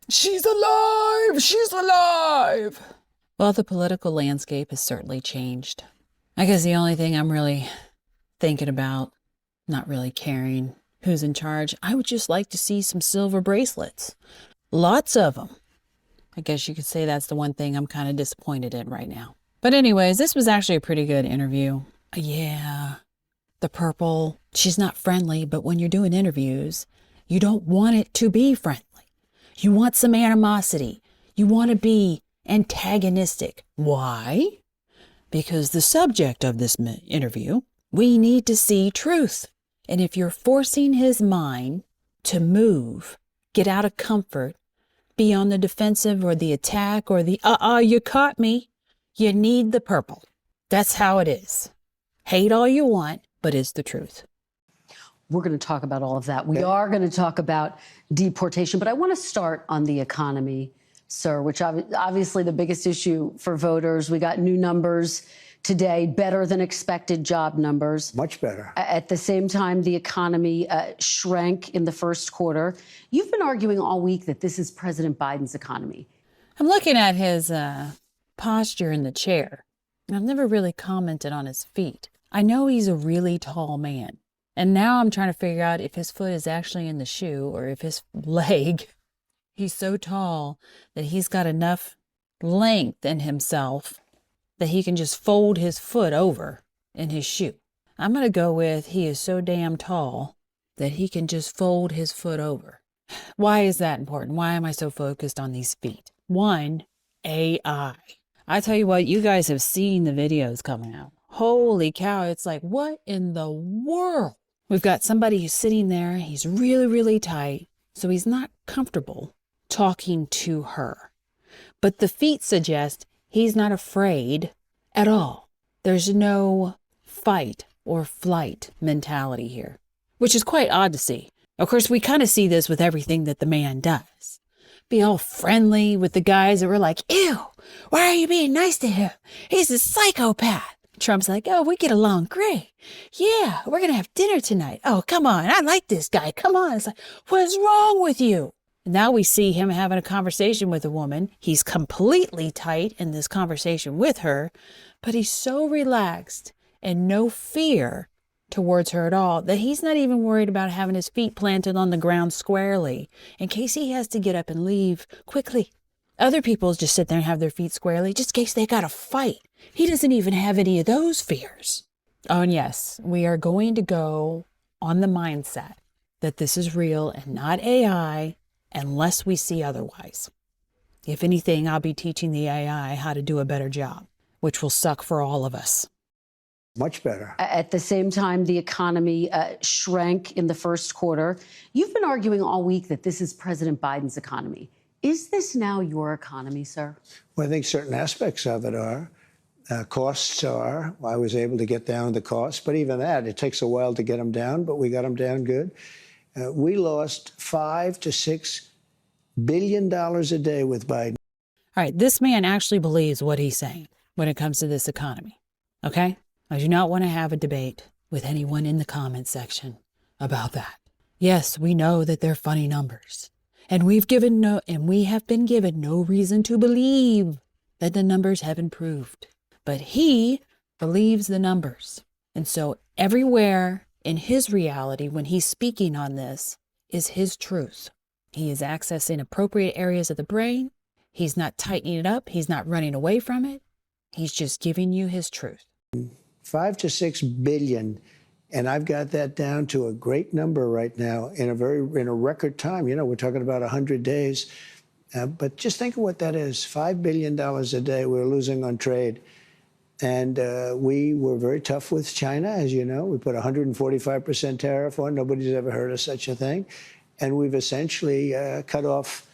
She's alive! She's alive! Well, the political landscape has certainly changed. I guess the only thing I'm really thinking about, not really caring who's in charge, I would just like to see some silver bracelets. Lots of them. I guess you could say that's the one thing I'm kind of disappointed in right now. But anyways, this was actually a pretty good interview. Yeah, the purple, she's not friendly, but when you're doing interviews, you don't want it to be friendly. You want some animosity. You want to be antagonistic. Why? Because the subject of this interview, we need to see truth. And if you're forcing his mind to move, get out of comfort, be on the defensive or the attack or the, you caught me, you need the purple. That's how it is. Hate all you want, but it's the truth. We're going to talk about all of that. We are going to talk about deportation, but I want to start on the economy, sir, which obviously the biggest issue for voters. We got new numbers today, better than expected job numbers. Much better. At the same time, the economy shrank in the first quarter. You've been arguing all week that this is President Biden's economy. I'm looking at his posture in the chair. I've never really commented on his feet. I know he's a really tall man. And now I'm trying to figure out if his foot is actually in the shoe or if his leg, he's so tall that he's got enough length in himself that he can just fold his foot over in his shoe. I'm going to go with he is so damn tall that he can just fold his foot over. Why is that important? Why am I so focused on these feet? One, AI. I tell you what, you guys have seen the videos coming out. Holy cow, it's like, what in the world? We've got somebody who's sitting there. He's really, really tight. So he's not comfortable talking to her. But the feet suggest he's not afraid at all. There's no fight or flight mentality here, which is quite odd to see. Of course, we kind of see this with everything that the man does. Be all friendly with the guys that were like, ew, why are you being nice to him? He's a psychopath. Trump's like, oh, we get along great. Yeah, we're going to have dinner tonight. Oh, come on. I like this guy. Come on. It's like, what is wrong with you? Now we see him having a conversation with a woman. He's completely tight in this conversation with her, but he's so relaxed and no fear towards her at all that he's not even worried about having his feet planted on the ground squarely in case he has to get up and leave quickly. Other people just sit there and have their feet squarely just in case they got to fight. He doesn't even have any of those fears. Oh, and yes, we are going to go on the mindset that this is real and not AI unless we see otherwise. If anything, I'll be teaching the AI how to do a better job, which will suck for all of us. Much better. At the same time, the economy shrank in the first quarter. You've been arguing all week that this is President Biden's economy. Is this now your economy, sir? Well, I think certain aspects of it are. Costs are. I was able to get down the costs, but even that, it takes a while to get them down, but we got them down good. We lost $5 to $6 billion a day with Biden. All right, this man actually believes what he's saying when it comes to this economy, okay? I do not want to have a debate with anyone in the comment section about that. Yes, we know that they're funny numbers. And we have been given no reason to believe that the numbers have improved. But he believes the numbers. And so everywhere in his reality, when he's speaking on this, is his truth. He is accessing appropriate areas of the brain. He's not tightening it up. He's not running away from it. He's just giving you his truth. 5 to 6 billion. And I've got that down to a great number right now in a record time. You know, we're talking about 100 days. But just think of what that is. $5 billion a day we're losing on trade. And we were very tough with China, as you know. We put 145% tariff on. Nobody's ever heard of such a thing. And we've essentially cut off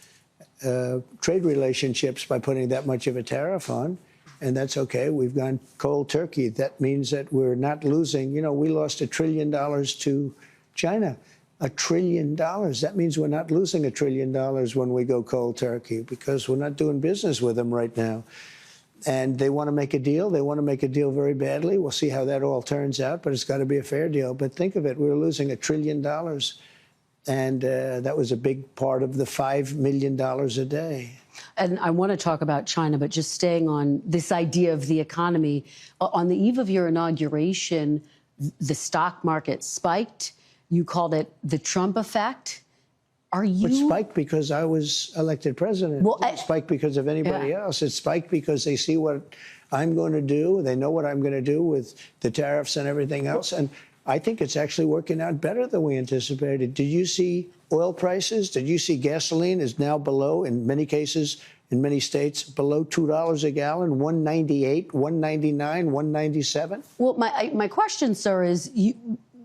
trade relationships by putting that much of a tariff on. And that's okay. We've gone cold turkey. That means that we're not losing. You know, we lost $1 trillion to China. $1 trillion. That means we're not losing $1 trillion when we go cold turkey because we're not doing business with them right now. And they want to make a deal. They want to make a deal very badly. We'll see how that all turns out, but it's got to be a fair deal. But think of it. We're losing $1 trillion And that was a big part of the $5 million a day. And I want to talk about China, but just staying on this idea of the economy. On the eve of your inauguration, the stock market spiked. You called it the Trump effect. Are you? It spiked because I was elected president. Well, It didn't spike because of anybody else. It spiked because they see what I'm going to do. They know what I'm going to do with the tariffs and everything else. And I think it's actually working out better than we anticipated. Did you see oil prices? Did you see gasoline is now below, in many cases, in many states, below $2 a gallon, $1.98, $1.99, $1.97? Well, my question, sir, is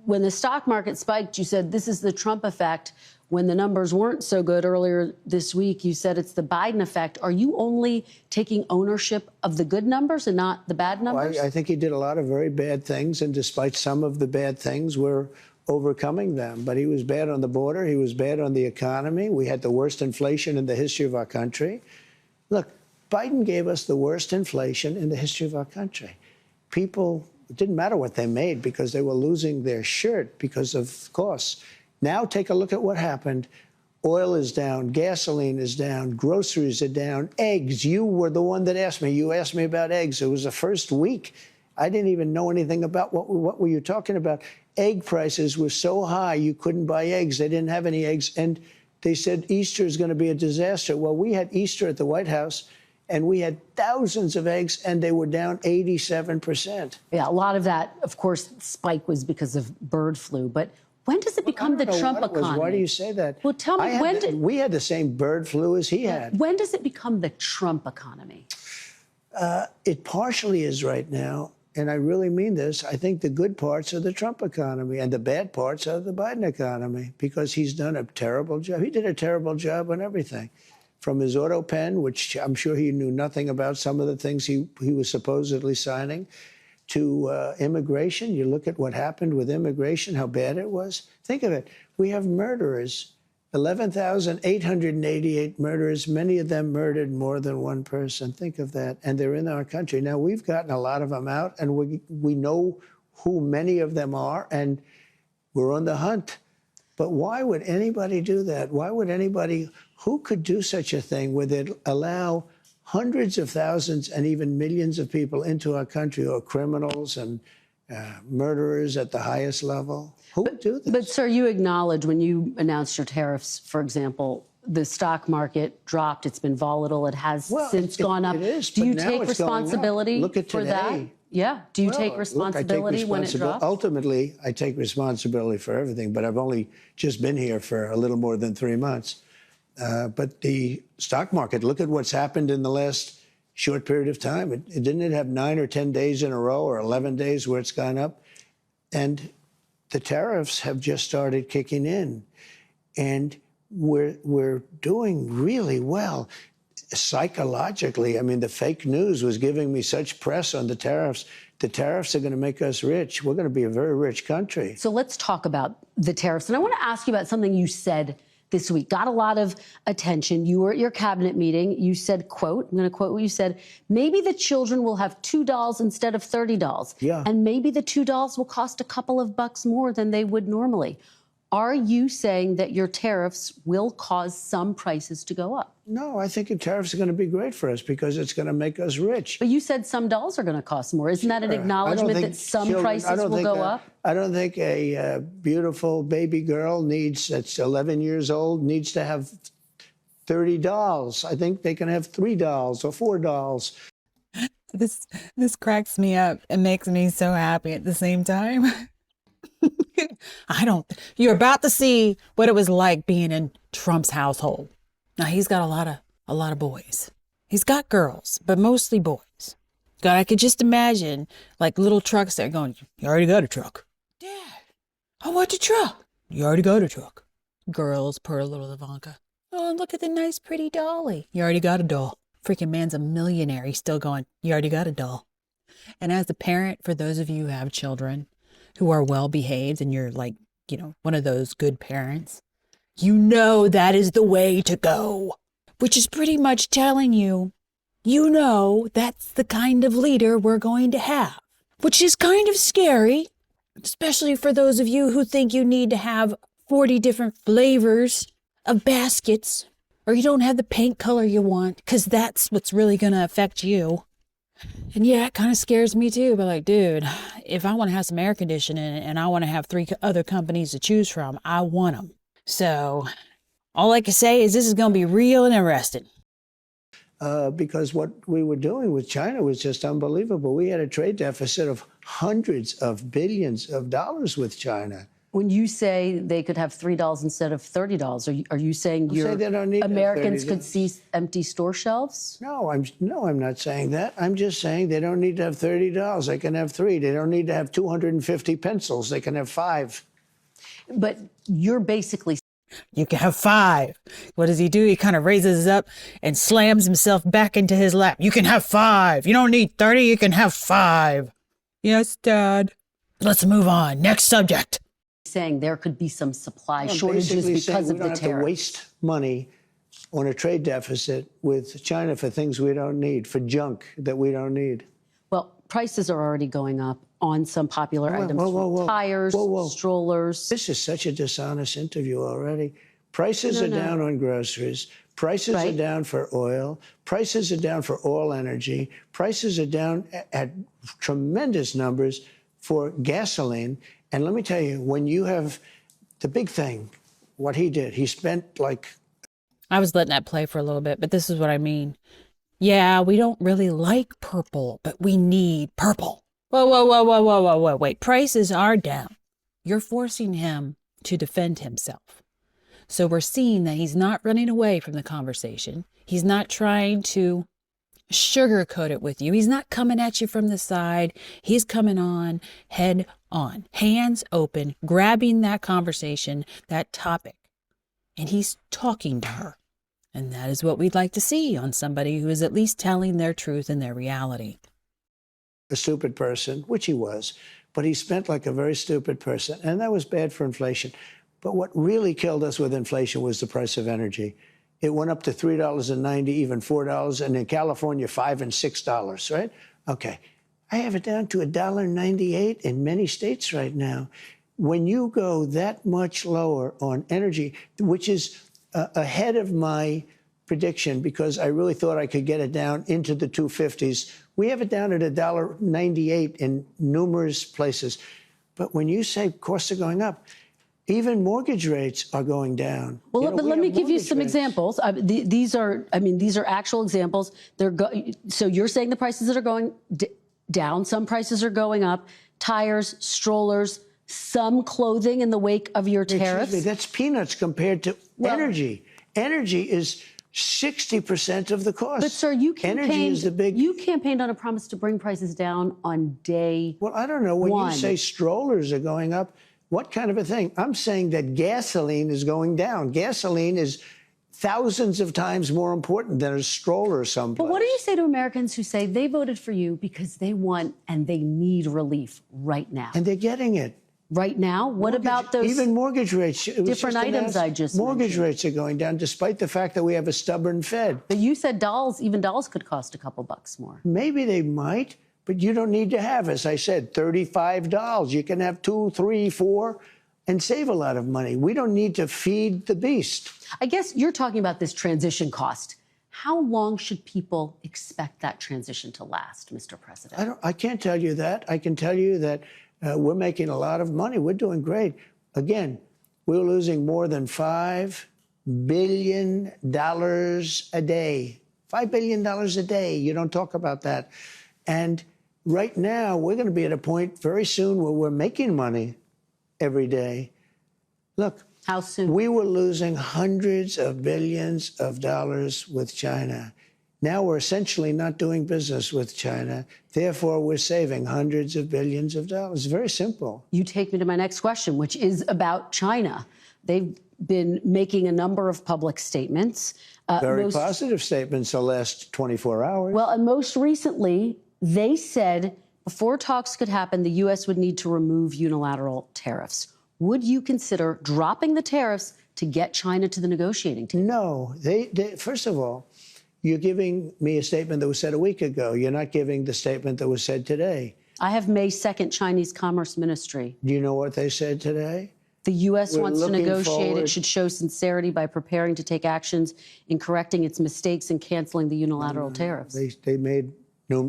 when the stock market spiked, you said this is the Trump effect. When the numbers weren't so good earlier this week, you said it's the Biden effect. Are you only taking ownership of the good numbers and not the bad numbers? I think he did a lot of very bad things, and despite some of the bad things, we're overcoming them. But he was bad on the border. He was bad on the economy. We had the worst inflation in the history of our country. Look, Biden gave us the worst inflation in the history of our country. People, it didn't matter what they made because they were losing their shirt because of costs. Now take a look at what happened. Oil is down, gasoline is down, groceries are down, eggs. You were the one that asked me. You asked me about eggs. It was the first week. I didn't even know anything about what were you talking about. Egg prices were so high you couldn't buy eggs. They didn't have any eggs. And they said Easter is going to be a disaster. Well, we had Easter at the White House, and we had thousands of eggs, and they were down 87%. Yeah, a lot of that, of course, spike was because of bird flu. But when does it become the Trump economy? Why do you say that? Well, tell me, we had the same bird flu as he had. When does it become the Trump economy? It partially is right now, and I really mean this. I think the good parts are the Trump economy, and the bad parts are the Biden economy, because he's done a terrible job. He did a terrible job on everything, from his auto pen, which I'm sure he knew nothing about some of the things he was supposedly signing, to immigration. You look at what happened with immigration, how bad it was. Think of it. We have murderers, 11,888 murderers. Many of them murdered more than one person. Think of that. And they're in our country. Now, we've gotten a lot of them out, and we know who many of them are, and we're on the hunt. But why would anybody do that? Why would anybody, who could do such a thing where they'd allow hundreds of thousands and even millions of people into our country who are criminals and murderers at the highest level? Who would do this? But, sir, you acknowledge when you announced your tariffs, for example, the stock market dropped. It's been volatile. It has since gone up. It is, do you but now take it's responsibility Look at for today. that? Yeah. Do you take responsibility when it drops? Ultimately, I take responsibility for everything, but I've only just been here for a little more than 3 months. But the stock market, look at what's happened in the last short period of time. Didn't it have 9 or 10 days in a row, or 11 days where it's gone up? And the tariffs have just started kicking in. And we're doing really well psychologically. I mean, the fake news was giving me such press on the tariffs. The tariffs are going to make us rich. We're going to be a very rich country. So let's talk about the tariffs. And I want to ask you about something you said this week. Got a lot of attention. You were at your cabinet meeting. You said, quote, I'm going to quote what you said, maybe the children will have $2 instead of $30. Yeah. And maybe the $2 will cost a couple of bucks more than they would normally. Are you saying that your tariffs will cause some prices to go up? No, I think the tariffs are going to be great for us because it's going to make us rich. But you said some dolls are going to cost more. Isn't that an acknowledgement that some prices will go up? I don't think a beautiful baby girl that's 11 years old needs to have 30 dolls. I think they can have 3 dolls or 4 dolls. This cracks me up and makes me so happy at the same time. You're about to see what it was like being in Trump's household. Now, he's got a lot of boys. He's got girls, but mostly boys. God, I could just imagine like little trucks there going, you already got a truck. Dad, I want a truck. You already got a truck. Girls, poor little Ivanka. Oh, look at the nice pretty dolly. You already got a doll. Freaking man's a millionaire. He's still going, you already got a doll. And as a parent, for those of you who have children who are well behaved and you're like, one of those good parents, that is the way to go, which is pretty much telling you, that's the kind of leader we're going to have, which is kind of scary, especially for those of you who think you need to have 40 different flavors of baskets, or you don't have the paint color you want, because that's what's really going to affect you. And yeah, it kind of scares me too, but like, dude, if I want to have some air conditioning and I want to have 3 other companies to choose from, I want them. So all I can say is this is going to be real and interesting. Because what we were doing with China was just unbelievable. We had a trade deficit of hundreds of billions of dollars with China. When you say they could have $3 instead of $30, are you saying they don't need Americans $30. could see empty store shelves? No, I'm not saying that. I'm just saying they don't need to have $30. They can have 3. They don't need to have 250 pencils. They can have 5. But you're basically You can have 5. What does he do? He kind of raises up and slams himself back into his lap. You can have 5. You don't need 30. You can have 5. Yes, Dad. Let's move on. Next subject. saying there could be some supply I'm shortages basically because saying of the we don't have to tariffs. waste money on a trade deficit with China for things we don't need, for junk that we don't need. Well, prices are already going up on some popular items, whoa. tires, strollers. This is such a dishonest interview already. Prices are down on groceries. Prices are down for oil. Prices are down for all energy. Prices are down at tremendous numbers for gasoline. And let me tell you, when you have the big thing, what he did, he spent like... I was letting that play for a little bit, but this is what I mean. Yeah, we don't really like purple, but we need purple. Whoa, wait. Prices are down. You're forcing him to defend himself. So we're seeing that he's not running away from the conversation. He's not trying to sugarcoat it with you. He's not coming at you from the side. He's coming on head on, hands open, grabbing that conversation, that topic. And he's talking to her. And that is what we'd like to see on somebody who is at least telling their truth and their reality. A stupid person, which he was, but he spent like a very stupid person. And that was bad for inflation. But what really killed us with inflation was the price of energy. It went up to $3.90, even $4, and in California, $5 and $6, right? Okay. I have it down to $1.98 in many states right now. When you go that much lower on energy, which is ahead of my prediction because I really thought I could get it down into the 250s. We have it down at $1.98 in numerous places. But when you say costs are going up, even mortgage rates are going down. Well, but let me give you some examples. These are actual examples. So you're saying the prices that are going down, some prices are going up. Tires, strollers, some clothing in the wake of your tariffs. Excuse me, that's peanuts compared to energy. Energy is 60% of the cost. But sir, you campaigned, big... you campaigned on a promise to bring prices down on day Well, I don't know. When you say strollers are going up, what kind of a thing? I'm saying that gasoline is going down. Gasoline is thousands of times more important than a stroller someplace. But what do you say to Americans who say they voted for you because they want and they need relief right now? And they're getting it. Right now? What about those even mortgage rates? different items I just Mortgage mentioned? rates are going down despite the fact that we have a stubborn Fed. But you said even dolls could cost a couple bucks more. Maybe they might, but you don't need to have, as I said, $35. You can have 2, 3, 4 and save a lot of money. We don't need to feed the beast. I guess you're talking about this transition cost. How long should people expect that transition to last, Mr. President? I can't tell you that. I can tell you that we're making a lot of money. We're doing great. Again, we're losing more than $5 billion a day. $5 billion a day. You don't talk about that. And right now, we're going to be at a point very soon where we're making money every day. Look. How soon? We were losing hundreds of billions of dollars with China. Now we're essentially not doing business with China. Therefore, we're saving hundreds of billions of dollars. Very simple. You take me to my next question, which is about China. They've been making a number of public statements. Very positive statements the last 24 hours. Well, and most recently, they said before talks could happen, the U.S. would need to remove unilateral tariffs. Would you consider dropping the tariffs to get China to the negotiating table? No. First of all, you're giving me a statement that was said a week ago. You're not giving the statement that was said today. I have May 2nd Chinese Commerce Ministry. Do you know what they said today? The U.S. We're wants to looking negotiate. forward. It should show sincerity by preparing to take actions in correcting its mistakes and canceling the unilateral tariffs. They made,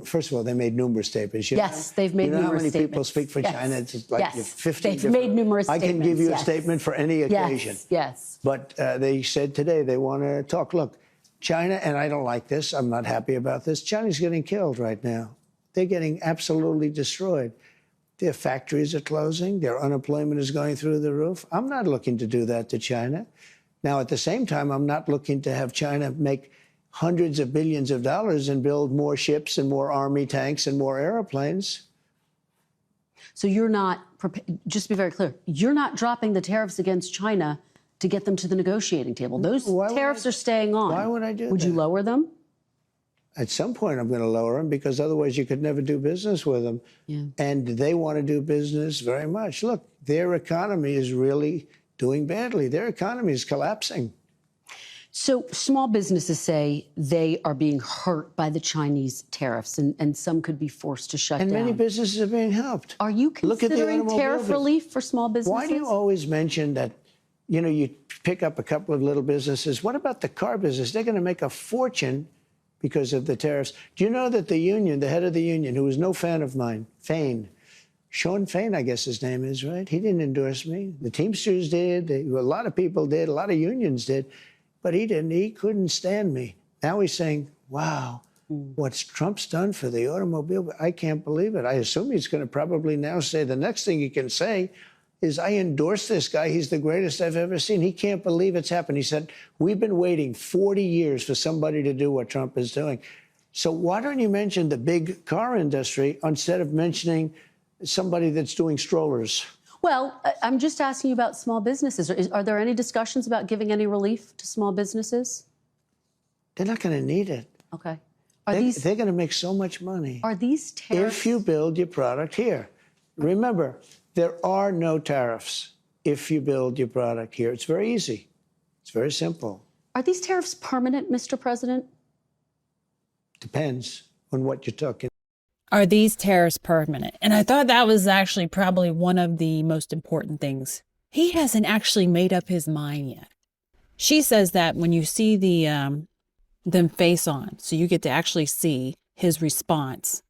first of all, they made numerous statements. Yes, they've made numerous statements. You know how many people statements. speak for Yes. China? It's like Yes. 50 They've made numerous I can statements, give you a yes. statement for any occasion. Yes, yes. But they said today they want to talk. Look, China, and I don't like this, I'm not happy about this, China's getting killed right now. They're getting absolutely destroyed. Their factories are closing. Their unemployment is going through the roof. I'm not looking to do that to China. Now, at the same time, I'm not looking to have China make hundreds of billions of dollars and build more ships and more army tanks and more airplanes. So you're not, just to be very clear, you're not dropping the tariffs against China to get them to the negotiating table. Those tariffs are staying on. Why would I do that? Would you lower them? At some point, I'm going to lower them because otherwise you could never do business with them. Yeah. And they want to do business very much. Look, their economy is really doing badly. Their economy is collapsing. So small businesses say they are being hurt by the Chinese tariffs, and some could be forced to shut And down. many businesses are being helped. Are you Look at the considering automobile tariff business. relief for small businesses? Why do you always mention that, you know, you pick up a couple of little businesses? What about the car business? They're going to make a fortune because of the tariffs. Do you know that the union, the head of the union, who was no fan of mine, Sean Fain, I guess his name is, right? He didn't endorse me. The Teamsters did. A lot of people did. A lot of unions did. But he didn't. He couldn't stand me. Now he's saying, wow, what Trump's done for the automobile, I can't believe it. I assume he's going to probably now say, the next thing he can say is, I endorse this guy. He's the greatest I've ever seen. He can't believe it's happened. He said, we've been waiting 40 years for somebody to do what Trump is doing. So why don't you mention the big car industry instead of mentioning somebody that's doing strollers? Well, I'm just asking you about small businesses. Are there any discussions about giving any relief to small businesses? They're not going to need it. Okay. They're going to make so much money. Are these tariffs? If you build your product here. Remember, there are no tariffs if you build your product here. It's very easy. It's very simple. Are these tariffs permanent, Mr. President? Depends on what you're talking. Are these tariffs permanent? And I thought that was actually probably one of the most important things. He hasn't actually made up his mind yet. She says that when you see them face on, so you get to actually see his response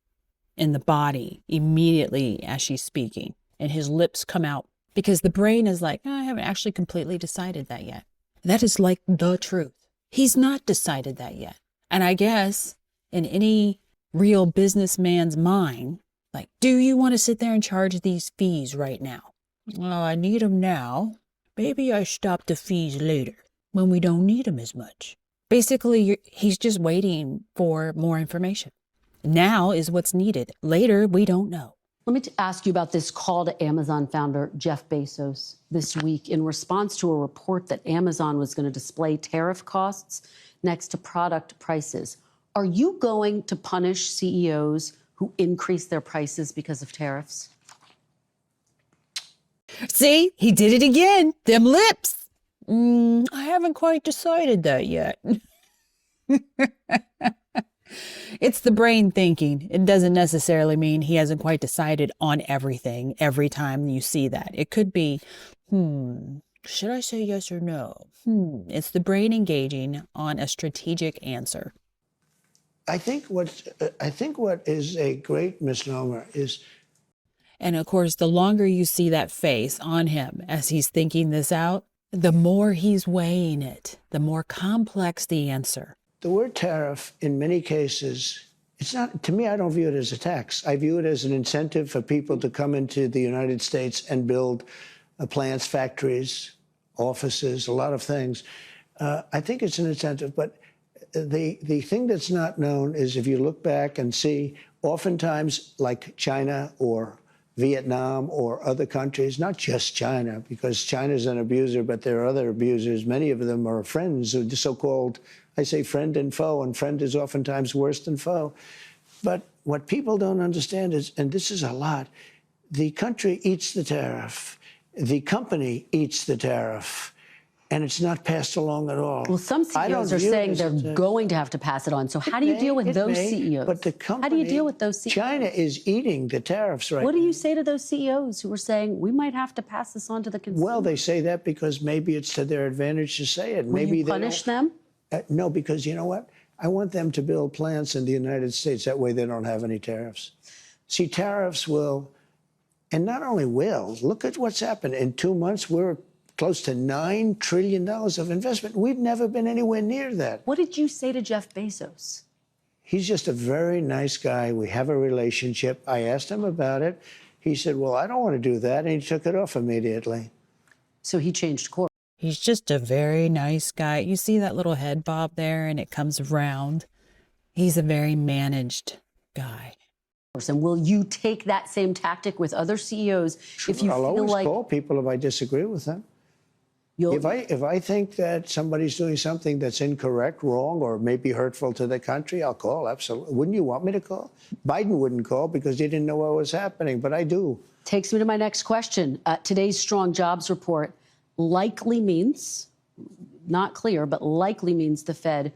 in the body immediately as she's speaking, and his lips come out, because the brain is like, I haven't actually completely decided that yet. That is like the truth. He's not decided that yet. And I guess in any real businessman's mind, like, do you want to sit there and charge these fees right now? Well, I need them now. Maybe I stop the fees later when we don't need them as much. Basically, he's just waiting for more information. Now is what's needed. Later, we don't know. Let me ask you about this call to Amazon founder Jeff Bezos this week in response to a report that Amazon was going to display tariff costs next to product prices. Are you going to punish CEOs who increase their prices because of tariffs? See, he did it again. Them lips. I haven't quite decided that yet. It's the brain thinking. It doesn't necessarily mean he hasn't quite decided on everything every time you see that. It could be, should I say yes or no? It's the brain engaging on a strategic answer. I think what is a great misnomer is. And of course, the longer you see that face on him as he's thinking this out, the more he's weighing it, the more complex the answer. The word tariff, in many cases, it's not, to me, I don't view it as a tax. I view it as an incentive for people to come into the United States and build plants, factories, offices, a lot of things. I think it's an incentive, but the thing that's not known is if you look back and see, oftentimes, like China or Vietnam or other countries, not just China, because China's an abuser, but there are other abusers. Many of them are friends, the so-called, I say friend and foe, and friend is oftentimes worse than foe. But what people don't understand is, and this is a lot, the country eats the tariff. The company eats the tariff. and it's not passed along at all. Well, some CEOs are saying they're going to have to pass it on. So how do you deal with those CEOs? But the company, how do you deal with those CEOs? China is eating the tariffs right now. What do you say to those CEOs who are saying we might have to pass this on to the consumer? Well, they say that because maybe it's to their advantage to say it. Will you punish them? No, because you know what? I want them to build plants in the United States. That way they don't have any tariffs. See, tariffs will, and not only will, look at what's happened. In 2 months, we're close to $9 trillion of investment. We've never been anywhere near that. What did you say to Jeff Bezos? He's just a very nice guy. We have a relationship. I asked him about it. He said, well, I don't want to do that. And he took it off immediately. So he changed course. He's just a very nice guy. You see that little head bob there and it comes around. He's a very managed guy. And will you take that same tactic with other CEOs if you I'll feel always like call people if I disagree with them. If I think that somebody's doing something that's incorrect, wrong, or maybe hurtful to the country, I'll call, absolutely. Wouldn't you want me to call? Biden wouldn't call because he didn't know what was happening, but I do. Takes me to my next question. Today's strong jobs report likely means, not clear, but likely means the Fed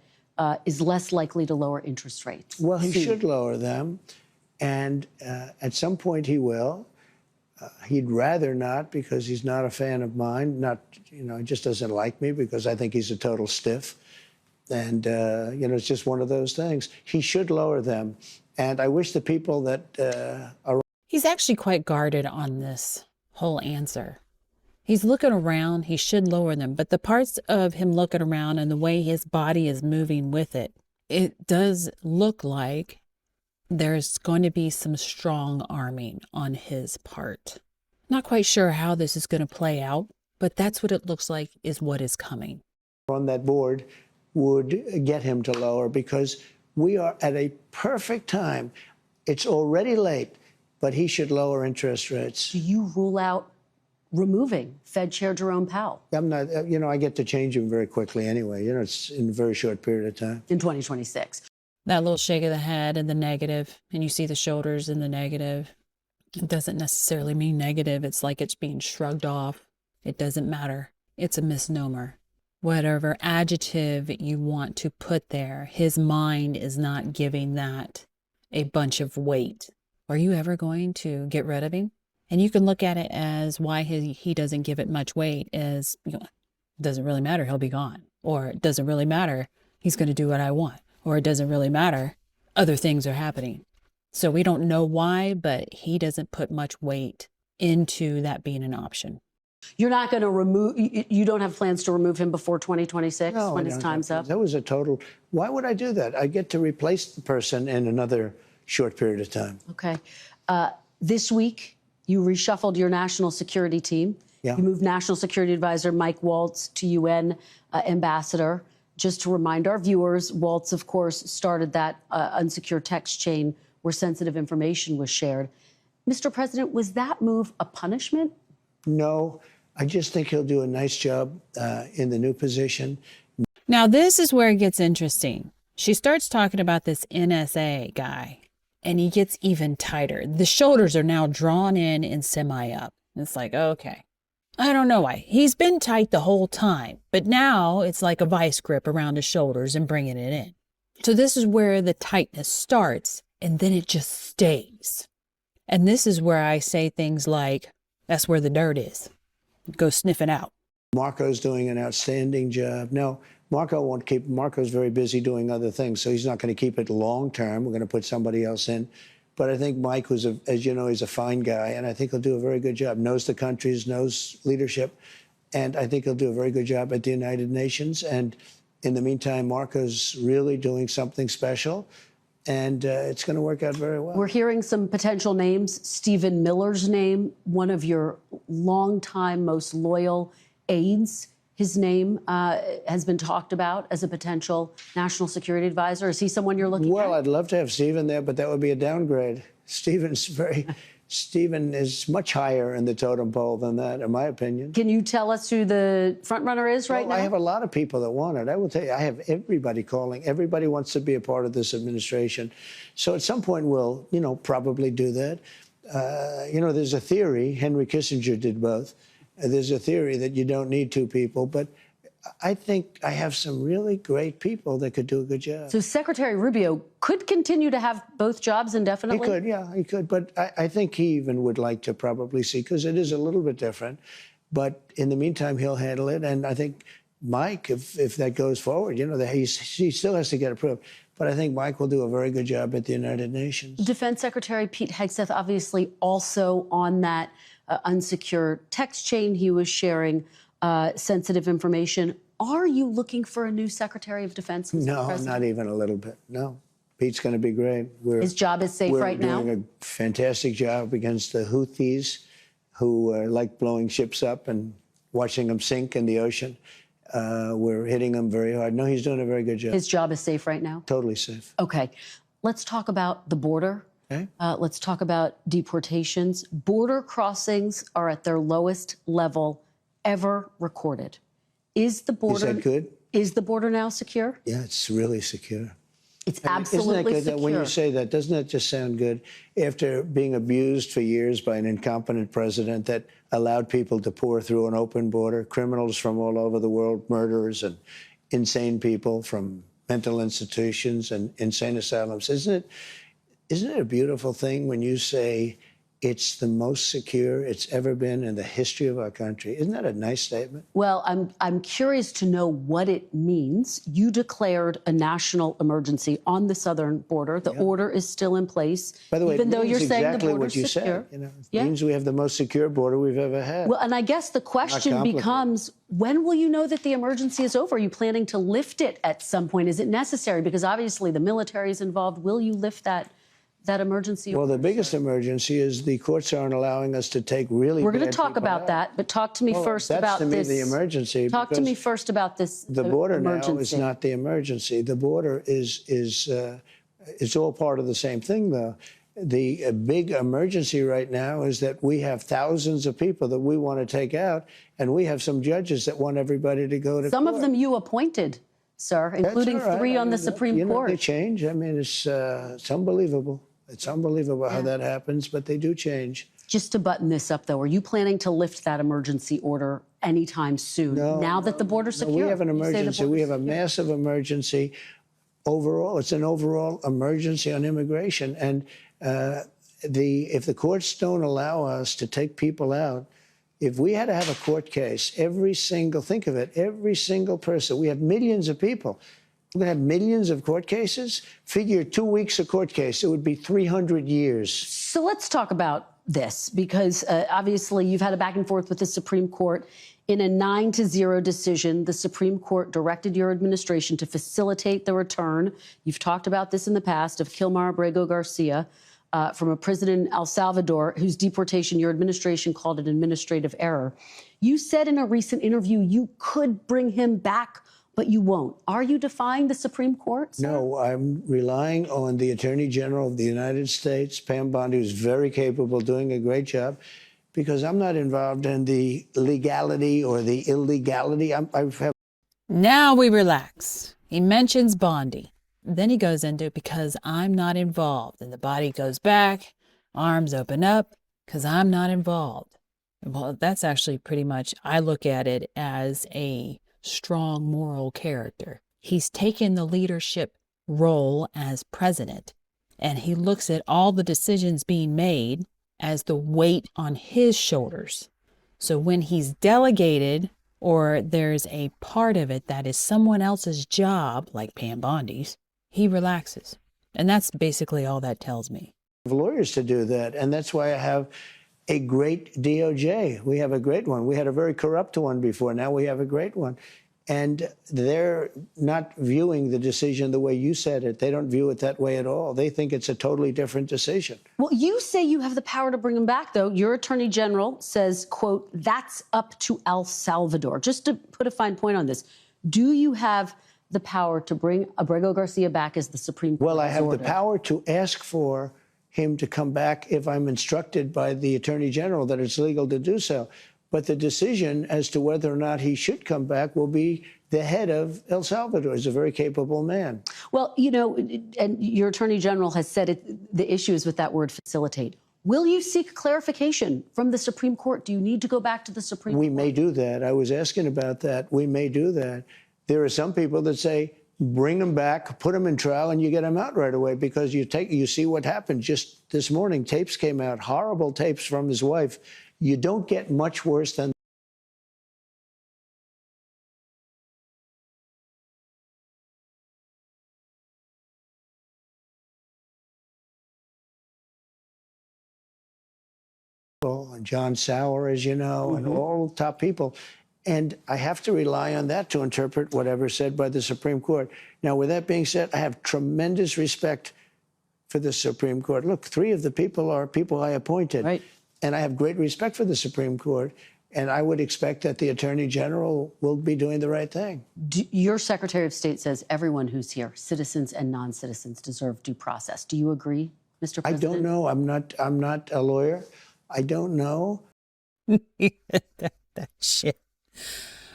is less likely to lower interest rates. Well, he should lower them, and at some point he will. He'd rather not because he's not a fan of mine. He just doesn't like me because I think he's a total stiff. And, it's just one of those things. He should lower them. And I wish the people that are... He's actually quite guarded on this whole answer. He's looking around. He should lower them. But the parts of him looking around and the way his body is moving with it, it does look like there's going to be some strong arming on his part. Not quite sure how this is going to play out, but that's what it looks like is what is coming. On that board would get him to lower because we are at a perfect time. It's already late, but he should lower interest rates. Do you rule out removing Fed Chair Jerome Powell? I'm not, I get to change him very quickly anyway. It's in a very short period of time. In 2026. That little shake of the head and the negative, and you see the shoulders in the negative. It doesn't necessarily mean negative. It's like it's being shrugged off. It doesn't matter. It's a misnomer. Whatever adjective you want to put there, his mind is not giving that a bunch of weight. Are you ever going to get rid of him? And you can look at it as why he doesn't give it much weight is, it doesn't really matter. He'll be gone. Or it doesn't really matter. He's going to do what I want. Or it doesn't really matter. Other things are happening. So we don't know why, but he doesn't put much weight into that being an option. You're not going to remove, you don't have plans to remove him before 2026 No, when his time's up? That was a total, why would I do that? I get to replace the person in another short period of time. Okay. This week, you reshuffled your national security team. Yeah. You moved National Security Advisor Mike Waltz to UN ambassador. Just to remind our viewers, Waltz, of course, started that unsecure text chain where sensitive information was shared. Mr. President, was that move a punishment? No, I just think he'll do a nice job in the new position. Now, this is where it gets interesting. She starts talking about this NSA guy, and he gets even tighter. The shoulders are now drawn in and semi-up. It's like, okay. I don't know why. He's been tight the whole time, but now it's like a vice grip around his shoulders and bringing it in. So this is where the tightness starts, and then it just stays. And this is where I say things like, that's where the dirt is. Go sniff it out. Marco's doing an outstanding job. No, Marco's very busy doing other things, so he's not going to keep it long term. We're going to put somebody else in. But I think Mike, as you know, he's a fine guy, and I think he'll do a very good job. Knows the countries, knows leadership, and I think he'll do a very good job at the United Nations. And in the meantime, Marco's really doing something special, and it's going to work out very well. We're hearing some potential names. Stephen Miller's name, one of your longtime, most loyal aides. His name has been talked about as a potential national security advisor. Is he someone you're looking at? Well, I'd love to have Stephen there, but that would be a downgrade. Stephen is much higher in the totem pole than that, in my opinion. Can you tell us who the front runner is right now? I have a lot of people that want it. I will tell you, I have everybody calling. Everybody wants to be a part of this administration. So at some point, we'll, probably do that. There's a theory. Henry Kissinger did both. There's a theory that you don't need two people, but I think I have some really great people that could do a good job. So Secretary Rubio could continue to have both jobs He indefinitely? could, yeah, he could. But I think he even would like to probably see, because it is a little bit different. But in the meantime, he'll handle it. And I think Mike, if that goes forward, you know, that he still has to get approved. But I think Mike will do a very good job at the United Nations. Defense Secretary Pete Hegseth, obviously also on that unsecure text chain. He was sharing sensitive information. Are you looking for a new Secretary of Defense? Mr. No, President? not even a little bit. No. Pete's going to be great. His job is safe right now? We're doing a fantastic job against the Houthis, who like blowing ships up and watching them sink in the ocean. We're hitting them very hard. No, he's doing a very good job. His job is safe right now? Totally safe. Okay. Let's talk about the border. Okay. Let's talk about deportations. Border crossings are at their lowest level ever recorded. Is the border... Is that good? Is the border now secure? Yeah, it's really secure. It's Isn't absolutely that good? secure. That when you say that, doesn't that just sound good? After being abused for years by an incompetent president that allowed people to pour through an open border, criminals from all over the world, murderers and insane people from mental institutions and insane asylums. Isn't it a beautiful thing when you say it's the most secure it's ever been in the history of our country? Isn't that a nice statement? Well, I'm curious to know what it means. You declared a national emergency on the southern border. The order is still in place. By the way, even it though means you're saying exactly the border's what you secure. said. You know, it means we have the most secure border we've ever had. Well, and I guess the question complicated. becomes, when will you know that the emergency is over? Are you planning to lift it at some point? Is it necessary? Because obviously the military is involved. Will you lift that emergency? Well, the biggest emergency is the courts aren't allowing us to take really We're going to bad talk people about out. that, but talk to me first about this. That's to me the emergency. Talk to me first about this The border emergency. now is not the emergency. The border is it's all part of the same thing, though. The big emergency right now is that we have thousands of people that we want to take out, and we have some judges that want everybody to go to Some court. of them you appointed, sir, including That's all right. 3 on the I mean, Supreme you know, Court. they change. I mean, it's unbelievable. It's unbelievable how that happens, but they do change. Just to button this up, though, are you planning to lift that emergency order anytime soon, now that the border's secure? We have an You say the emergency. We have a border's secure. massive emergency overall. It's an overall emergency on immigration. And if the courts don't allow us to take people out, if we had to have a court case, think of it, every single person, we have millions of people. We're going to have millions of court cases. Figure 2 weeks a court case. It would be 300 years. So let's talk about this, because obviously you've had a back and forth with the Supreme Court. In a 9-0 decision, the Supreme Court directed your administration to facilitate the return. You've talked about this in the past, of Kilmar Abrego Garcia from a prison in El Salvador, whose deportation your administration called an administrative error. You said in a recent interview you could bring him back, but you won't. Are you defying the Supreme Court, sir? No, I'm relying on the Attorney General of the United States, Pam Bondi, who's very capable, doing a great job, because I'm not involved in the legality or the illegality. Now we relax. He mentions Bondi. Then he goes into, because I'm not involved. And the body goes back, arms open up, because I'm not involved. Well, that's actually pretty much, I look at it as a strong moral character. He's taken the leadership role as president, and he looks at all the decisions being made as the weight on his shoulders. So when he's delegated, or there's a part of it that is someone else's job, like Pam Bondi's, he relaxes. And that's basically all that tells me. Lawyers to do that, and that's why I have a great DOJ. We have a great one. We had a very corrupt one before. Now we have a great one. And they're not viewing the decision the way you said it. They don't view it that way at all. They think it's a totally different decision. Well, you say you have the power to bring him back, though. Your attorney general says, quote, that's up to El Salvador. Just to put a fine point on this, do you have the power to bring Abrego Garcia back as the Supreme Court? Well, I have ordered? the power to ask for him to come back if I'm instructed by the Attorney General that it's legal to do so. But the decision as to whether or not he should come back will be the head of El Salvador. He's a very capable man. Well, you know, and your attorney general has said the issue is with that word facilitate. Will you seek clarification from the Supreme Court? Do you need to go back to the Supreme Court? We may do that. I was asking about that. We may do that. There are some people that say, bring them back, put them in trial, and you get them out right away because you see what happened just this morning. Tapes came out, horrible tapes from his wife. You don't get much worse than and John Sauer, as you know, and all top people. And I have to rely on that to interpret whatever's said by the Supreme Court. Now, with that being said, I have tremendous respect for the Supreme Court. Look, 3 of the people are people I appointed. Right. And I have great respect for the Supreme Court. And I would expect that the Attorney General will be doing the right thing. Your Secretary of State says everyone who's here, citizens and non-citizens, deserve due process. Do you agree, Mr. President? I don't know. I'm not a lawyer. I don't know. that shit.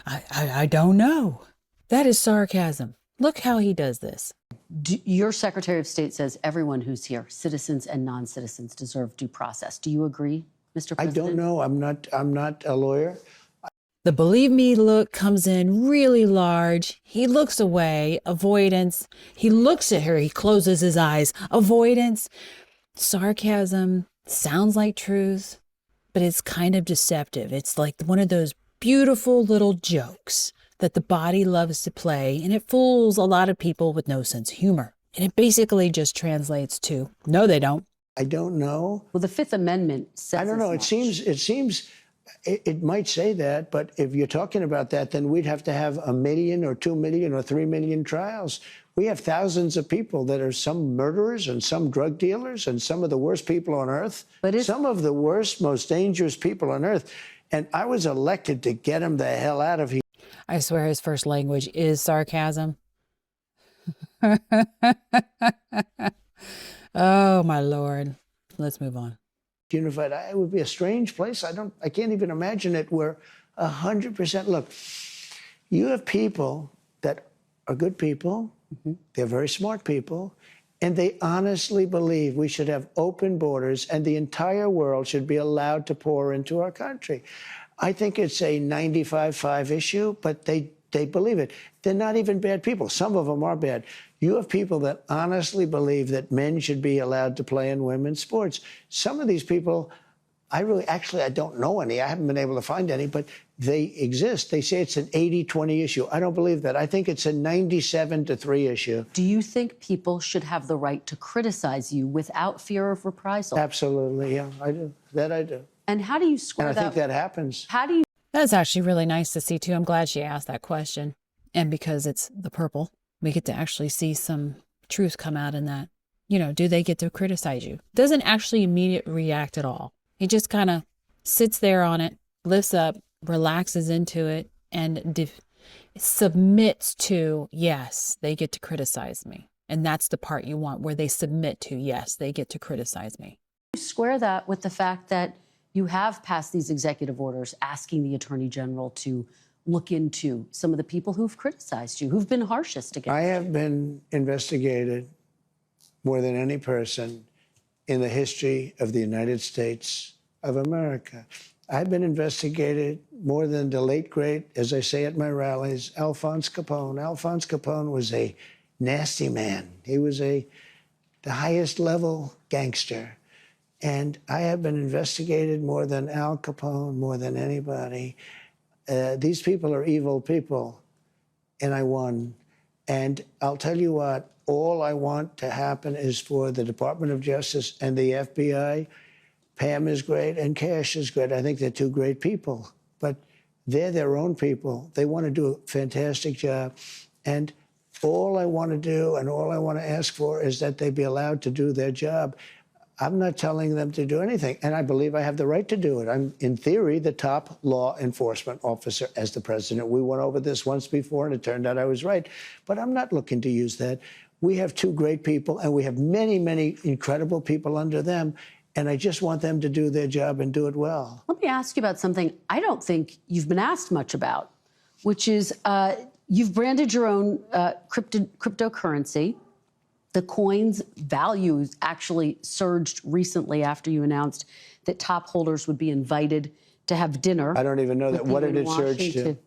I don't know. That is sarcasm. Look how he does this. Your Secretary of State says everyone who's here, citizens and non-citizens, deserve due process. Do you agree, Mr. President? I don't know. I'm not a lawyer. The believe me look comes in really large. He looks away. Avoidance. He looks at her. He closes his eyes. Avoidance. Sarcasm. Sounds like truth, but it's kind of deceptive. It's like one of those beautiful little jokes that the body loves to play, and it fools a lot of people with no sense of humor. And it basically just translates to, no, they don't. I don't know. Well, the Fifth Amendment says I don't know. as It seems it might say that, but if you're talking about that, then we'd have to have 1 million or 2 million or 3 million trials. We have thousands of people that are some murderers and some drug dealers and some of the worst people on earth. Some of the worst, most dangerous people on earth. And I was elected to get them the hell out of here. I swear his first language is sarcasm. Oh, my Lord. Let's move on. Unified, it would be a strange place. I can't even imagine it where 100%. Look, you have people that are good people. They're very smart people. And they honestly believe we should have open borders and the entire world should be allowed to pour into our country. I think it's a 95-5 issue, but they believe it. They're not even bad people. Some of them are bad. You have people that honestly believe that men should be allowed to play in women's sports. Some of these people, I don't know any. I haven't been able to find any, but they exist. They say it's an 80-20 issue. I don't believe that. I think it's a 97-3 issue. Do you think people should have the right to criticize you without fear of reprisal? Absolutely, yeah, I do. That I do. And how do you square that? And I think that happens. How do you? That's actually really nice to see, too. I'm glad she asked that question. And because it's the purple, we get to actually see some truth come out in that. You know, do they get to criticize you? Doesn't actually immediately react at all. He just kind of sits there on it, lifts up, relaxes into it, and submits to, yes, they get to criticize me. And that's the part you want, where they submit to, yes, they get to criticize me. Square that with the fact that you have passed these executive orders asking the Attorney General to look into some of the people who've criticized you, who've been harshest against you. I have been investigated more than any person in the history of the United States of America. I've been investigated more than the late, great, as I say at my rallies, Alphonse Capone. Alphonse Capone was a nasty man. He was the highest level gangster. And I have been investigated more than Al Capone, more than anybody. These people are evil people, and I won. And I'll tell you what, all I want to happen is for the Department of Justice and the FBI. Pam is great and Cash is great. I think they're two great people, but they're their own people. They want to do a fantastic job. And all I want to do and all I want to ask for is that they be allowed to do their job. I'm not telling them to do anything, and I believe I have the right to do it. I'm, in theory, the top law enforcement officer as the president. We went over this once before, and it turned out I was right. But I'm not looking to use that. We have two great people, and we have many, many incredible people under them, and I just want them to do their job and do it well. Let me ask you about something I don't think you've been asked much about, which is you've branded your own cryptocurrency, The coin's value actually surged recently after you announced that top holders would be invited to have dinner. I don't even know that. What did it surge to?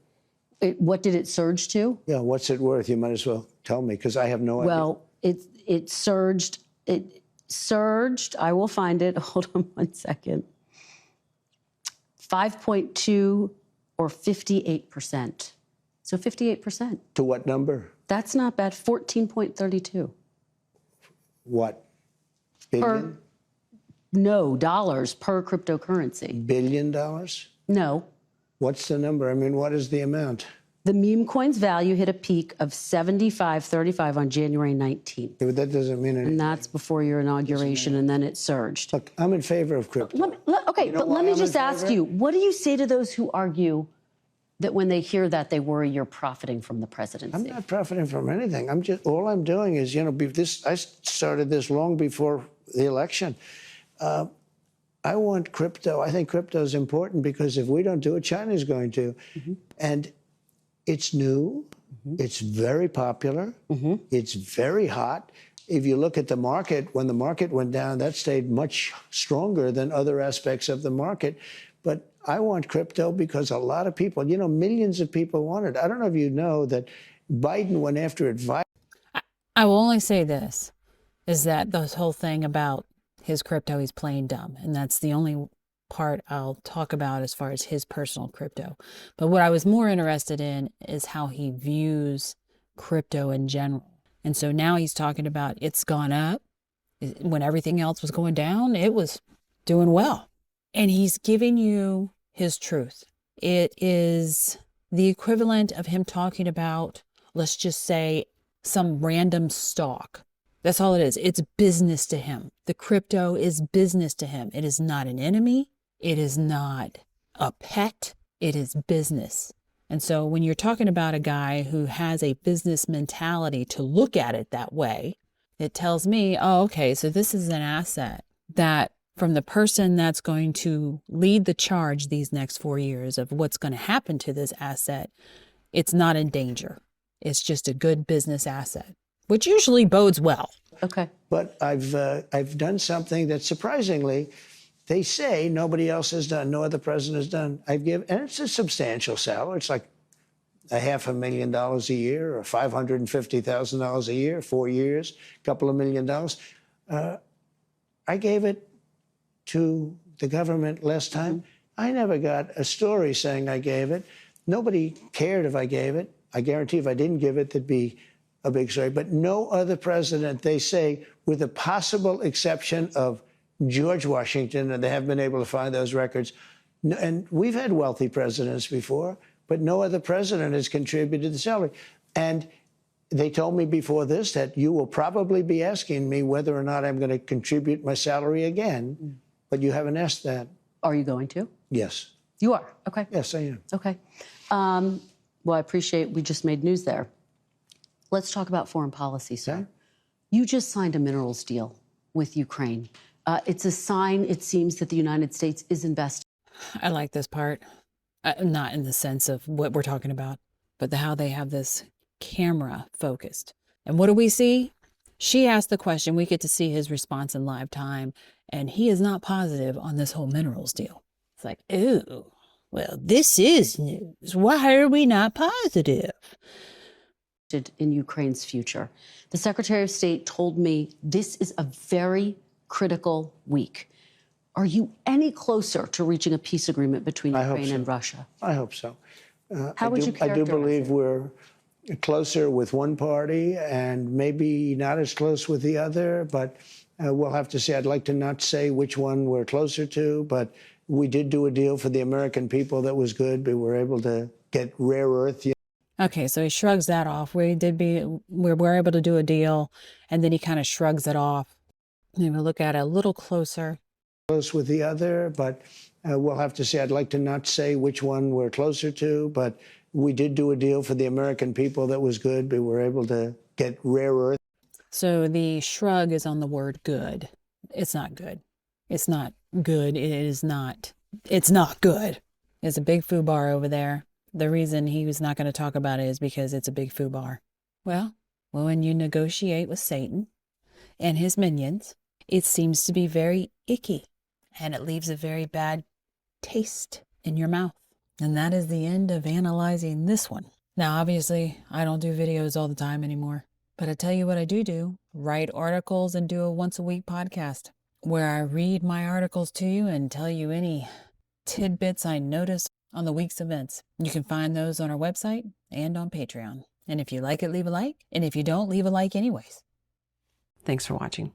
What did it surge to? Yeah, what's it worth? You might as well tell me, because I have no idea. Well, it surged. It surged. I will find it. Hold on one second. 5.2 or 58%. So 58%. To what number? That's not bad. 14.32. What? Billion? No, dollars per cryptocurrency. $billion? No. What's the number? I mean, what is the amount? The meme coin's value hit a peak of 75.35 on January 19th. Yeah, but that doesn't mean anything. And that's before your inauguration, and then it surged. Look, I'm in favor of crypto. Okay, but let me just ask you, what do you say to those who argue that when they hear that, they worry you're profiting from the presidency? I'm not profiting from anything. All I'm doing is, I started this long before the election. I want crypto. I think crypto is important because if we don't do it, China's going to. And it's new. It's very popular. It's very hot. If you look at the market, when the market went down, that stayed much stronger than other aspects of the market. But I want crypto because a lot of people, millions of people want it. I don't know if you know that Biden went after it. I will only say this, is that this whole thing about his crypto, he's playing dumb. And that's the only part I'll talk about as far as his personal crypto. But what I was more interested in is how he views crypto in general. And so now he's talking about it's gone up. When everything else was going down, it was doing well. And he's giving you his truth. It is the equivalent of him talking about, let's just say, some random stock. That's all it is. It's business to him. The crypto is business to him. It is not an enemy. It is not a pet. It is business. And so when you're talking about a guy who has a business mentality to look at it that way, it tells me, oh, okay, so this is an asset that from the person that's going to lead the charge these next 4 years of what's going to happen to this asset, it's not in danger. It's just a good business asset, which usually bodes well. Okay. But I've done something that surprisingly, they say nobody else has done, no other president has done. And it's a substantial salary. It's like $500,000 a year or $550,000 a year, 4 years, a couple of $1 million. I gave it to the government last time. I never got a story saying I gave it. Nobody cared if I gave it. I guarantee if I didn't give it, there'd be a big story. But no other president, they say, with the possible exception of George Washington, and they haven't been able to find those records. And we've had wealthy presidents before, but no other president has contributed the salary. And they told me before this that you will probably be asking me whether or not I'm going to contribute my salary again, but you haven't asked that. Are you going to? Yes. You are? Okay. Yes, I am. Okay. Well, I appreciate we just made news there. Let's talk about foreign policy, sir. Okay. You just signed a minerals deal with Ukraine. It's a sign, it seems, that the United States is investing. I like this part. Not in the sense of what we're talking about, but how they have this camera focused. And what do we see? She asked the question. We get to see his response in live time. And he is not positive on this whole minerals deal. It's like, ooh, well, this is news. Why are we not positive? In Ukraine's future. The Secretary of State told me this is a very critical week. Are you any closer to reaching a peace agreement between Ukraine and Russia? I hope so. How would you characterize I do believe it? we're closer with one party and maybe not as close with the other, but we'll have to see. I'd like to not say which one we're closer to, but we did do a deal for the American people that was good. We were able to get rare earth. Okay, so he shrugs that off. We were able to do a deal, and then he kind of shrugs it off. Maybe look at it a little closer. Close with the other, but we'll have to see. I'd like to not say which one we're closer to, but we did do a deal for the American people that was good. We were able to get rare earth. So the shrug is on the word good. It's not good. It's not good. It is not. It's not good. There's a big foobar over there. The reason he was not going to talk about it is because it's a big foobar. Well, when you negotiate with Satan, and his minions, it seems to be very icky, and it leaves a very bad taste in your mouth. And that is the end of analyzing this one. Now, obviously, I don't do videos all the time anymore, but I tell you what I do, write articles and do a once-a-week podcast where I read my articles to you and tell you any tidbits I notice on the week's events. You can find those on our website and on Patreon. And if you like it, leave a like. And if you don't, leave a like anyways. Thanks for watching.